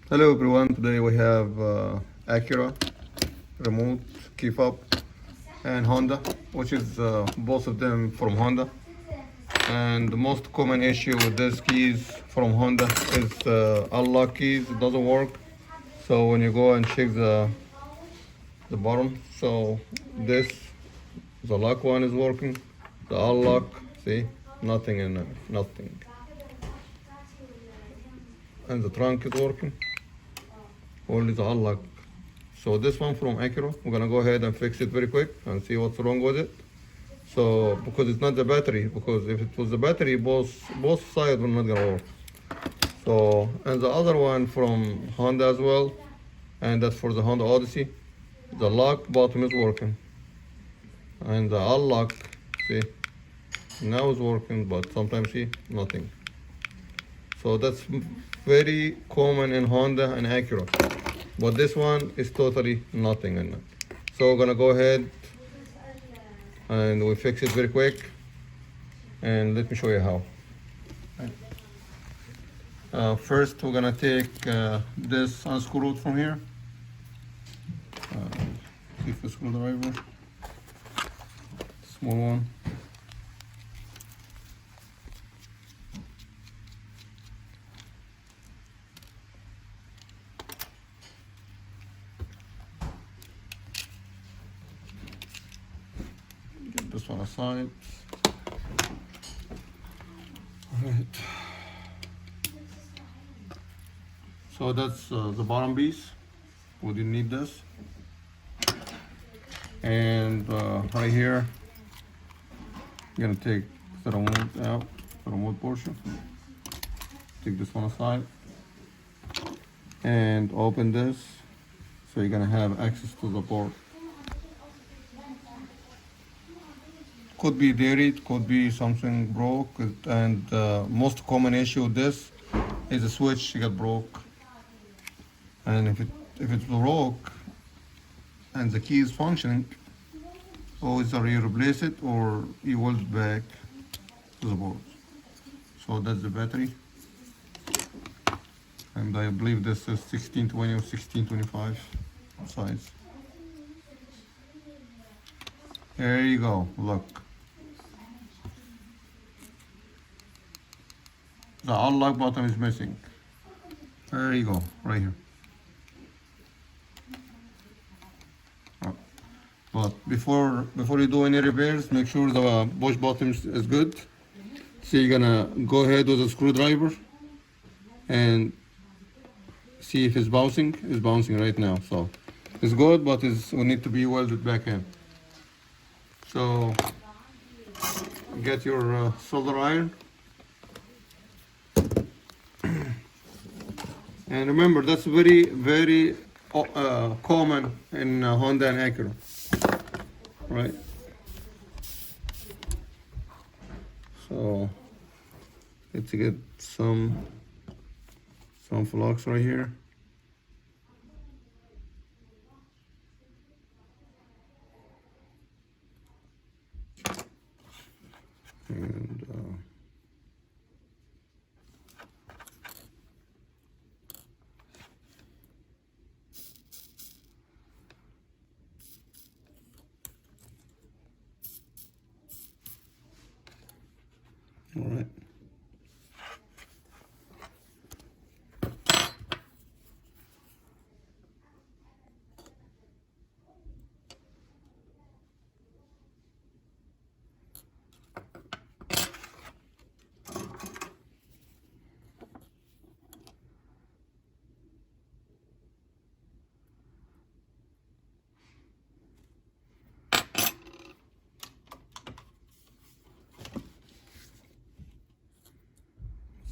Hello everyone, today we have Acura, remote, key fob, and Honda, which is both of them from Honda. And the most common issue with these keys from Honda is unlock keys, it doesn't work. So when you go and check the bottom, so this, the lock one is working, the unlock, see, nothing in there, nothing. And the trunk is working. Only the unlock. So this one from Acura, we're gonna go ahead and fix it very quick and see what's wrong with it. So because it's not the battery, because if it was the battery, both sides were not gonna work. So and the other one from Honda as well, and that's for the Honda Odyssey. The lock bottom is working, and the unlock, see, now is working, but sometimes see nothing. So that's very common in Honda and Acura. But this one is totally nothing in it. So we're gonna go ahead and we fix it very quick. And let me show you how. First, we're gonna take this unscrewed from here. Keep the screwdriver, small one. Get this one aside. All right. So that's the bottom piece. We didn't need this. And right here, I'm gonna take the remote out, the remote portion. Take this one aside and open this. So you're gonna have access to the port. Could be dirty, could be something broke, and most common issue with this is the switch got broke. And if it's broke and the key is functioning, either you replace it or you weld it back to the board. So that's the battery. And I believe this is 1620 or 1625 size. There you go, look. The unlock button is missing. There you go, right here. But before you do any repairs, make sure the push button is good. So you're gonna go ahead with a screwdriver and see if it's bouncing. It's bouncing right now, so it's good, but we need to be welded back in. So get your solder iron. And remember, that's very, very common in Honda and Acura, right? So let's get some flux right here. And all right.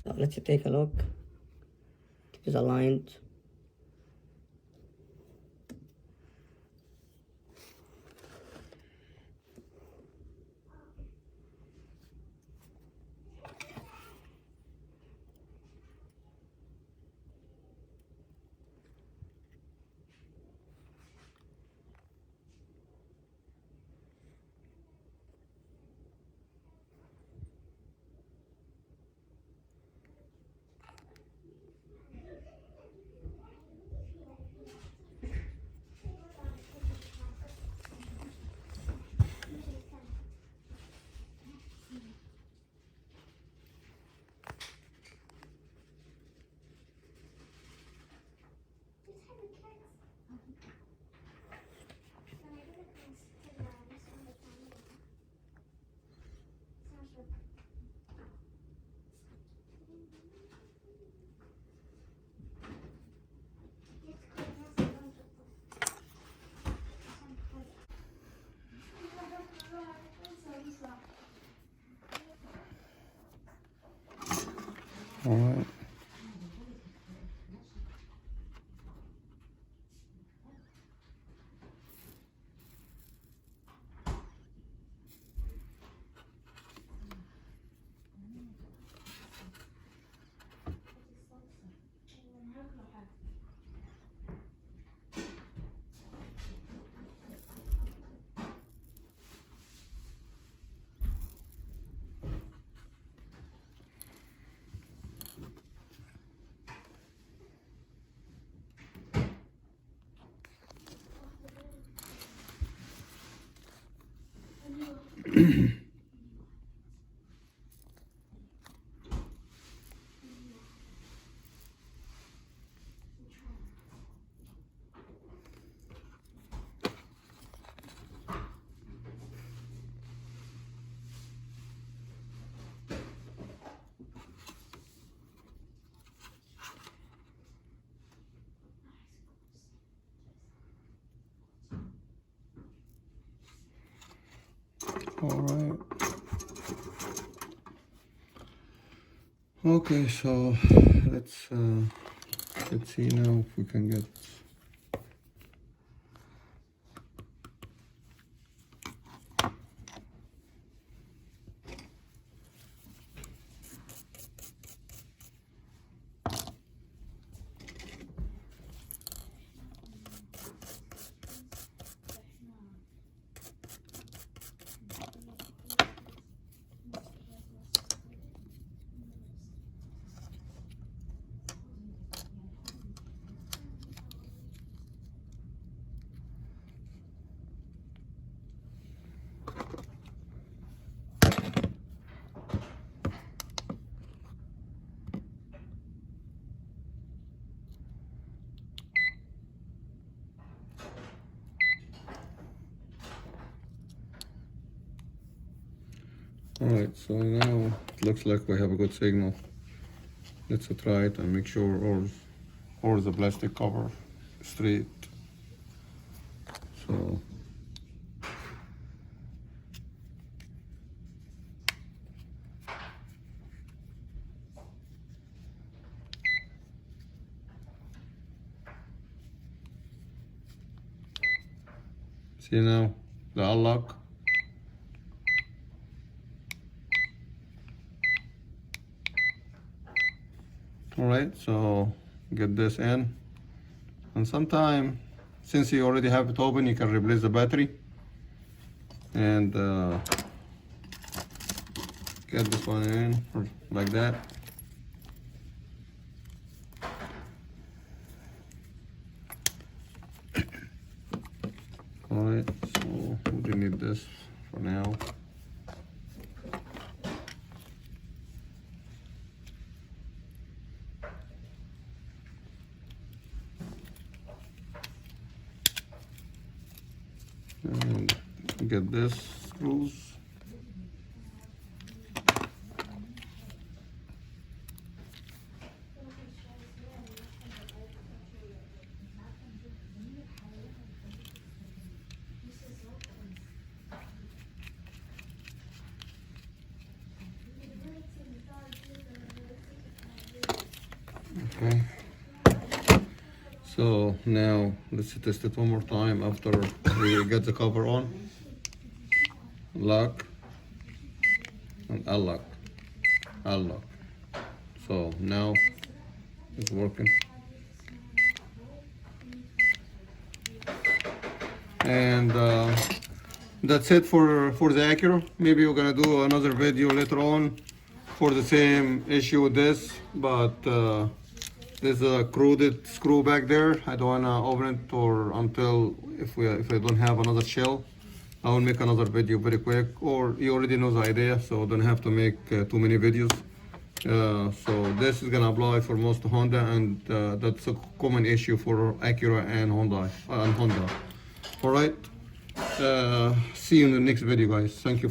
So let's take a look. It is aligned. All right. All right. Okay, so let's see now if we can get. Alright, so now it looks like we have a good signal. Let's try it and make sure all the plastic cover straight. So see now the unlock. Alright, so get this in, and sometime, since you already have it open, you can replace the battery and get this one in like that. Alright, so we don't need this for now. And get this screws. Okay. So now let's test it one more time after we get the cover on. Lock and unlock. Unlock. So now it's working. And that's it for the Acura. Maybe we're gonna do another video later on for the same issue with this, but there's a cruded screw back there. I don't wanna open it or until if I don't have another shell. I will make another video very quick, or you already know the idea, so don't have to make too many videos. So this is gonna apply for most Honda, and that's a common issue for Acura and Honda. All right. See you in the next video, guys. Thank you.